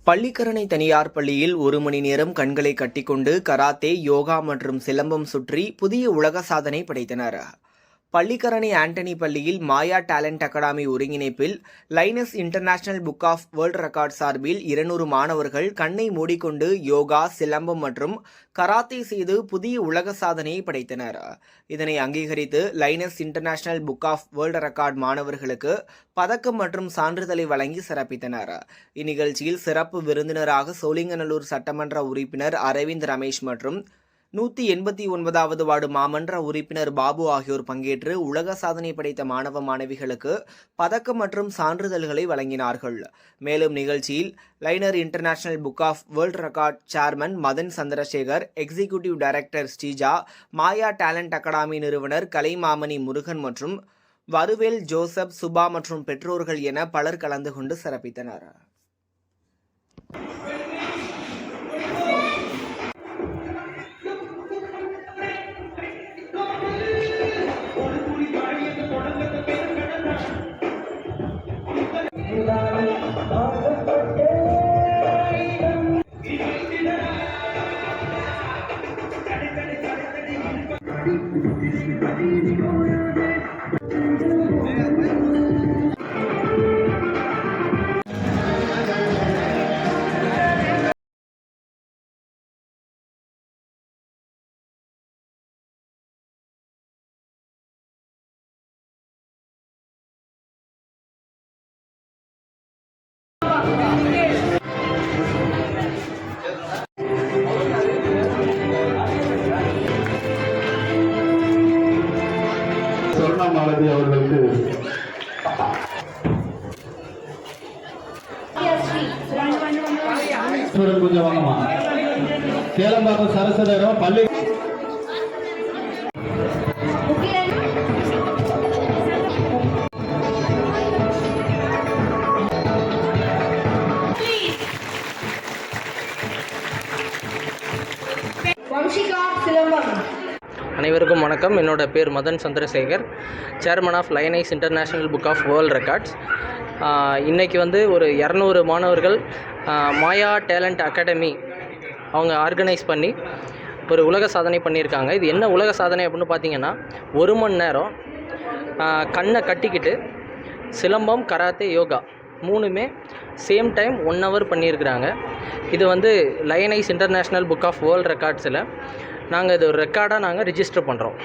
பள்ளிக்கரணை தனியார் பள்ளியில் 1 மணி நேரம் கண்களை கட்டிக்கொண்டு கராத்தே, யோகா மற்றும் சிலம்பம் சுற்றி புதிய உலக சாதனை படைத்தனர். பள்ளிக்கரணை ஆண்டனி பள்ளியில் மாயா டேலண்ட் அகாடமி ஒருங்கிணைப்பில் Linus international book of world record சார்பில் 200 மாணவர்கள் கண்ணை மூடிக்கொண்டு யோகா, சிலம்பம் மற்றும் கராத்தே செய்து புதிய உலக சாதனையை படைத்தனர். இதனை அங்கீகரித்து Linus international book of world record மாணவர்களுக்கு பதக்கம் மற்றும் சான்றிதழை வழங்கி சிறப்பித்தனர். இந்நிகழ்ச்சியில் சிறப்பு விருந்தினராக சோழிங்கநல்லூர் சட்டமன்ற உறுப்பினர் அரவிந்த் ரமேஷ் மற்றும் 189வது வார்டு மாமன்ற உறுப்பினர் பாபு ஆகியோர் பங்கேற்று உலக சாதனை படைத்த மாணவ மாணவிகளுக்கு பதக்கம் மற்றும் சான்றிதழ்களை வழங்கினார்கள். மேலும் நிகழ்ச்சியில் liner international book of world record chairman Madan Chandrasekar, executive director Sreeja, Maya talent academy நிறுவனர் கலைமாமணி முருகன் மற்றும் வருவேல் ஜோசப், சுபா மற்றும் பெற்றோர்கள் என பலர் கலந்து கொண்டு சிறப்பித்தனர். சொர்ணமாலதி அவர்களுக்கு கொஞ்சம் வாங்கம்மா. கேளம்பாக்கம் சரஸ்வதரம் பள்ளி அனைவருக்கும் வணக்கம். என்னோட பேர் Madan Chandrasekhar, chairman of Linus international book of world records. இன்றைக்கி ஒரு 200 மாணவர்கள் மாயா டேலண்ட் அகாடமி அவங்க ஆர்கனைஸ் பண்ணி ஒரு உலக சாதனை பண்ணியிருக்காங்க. இது என்ன உலக சாதனை அப்படின்னு பார்த்தீங்கன்னா, 1 மணி நேரம் கண்ணை கட்டிக்கிட்டு சிலம்பம், கராத்தே, யோகா 3மே சேம் டைம் 1 ஹவர் பண்ணியிருக்கிறாங்க. இது Linus international book of world ரெக்கார்ட்ஸில் நாங்கள் இது ஒரு ரெக்கார்டாக ரிஜிஸ்டர் பண்ணுறோம்.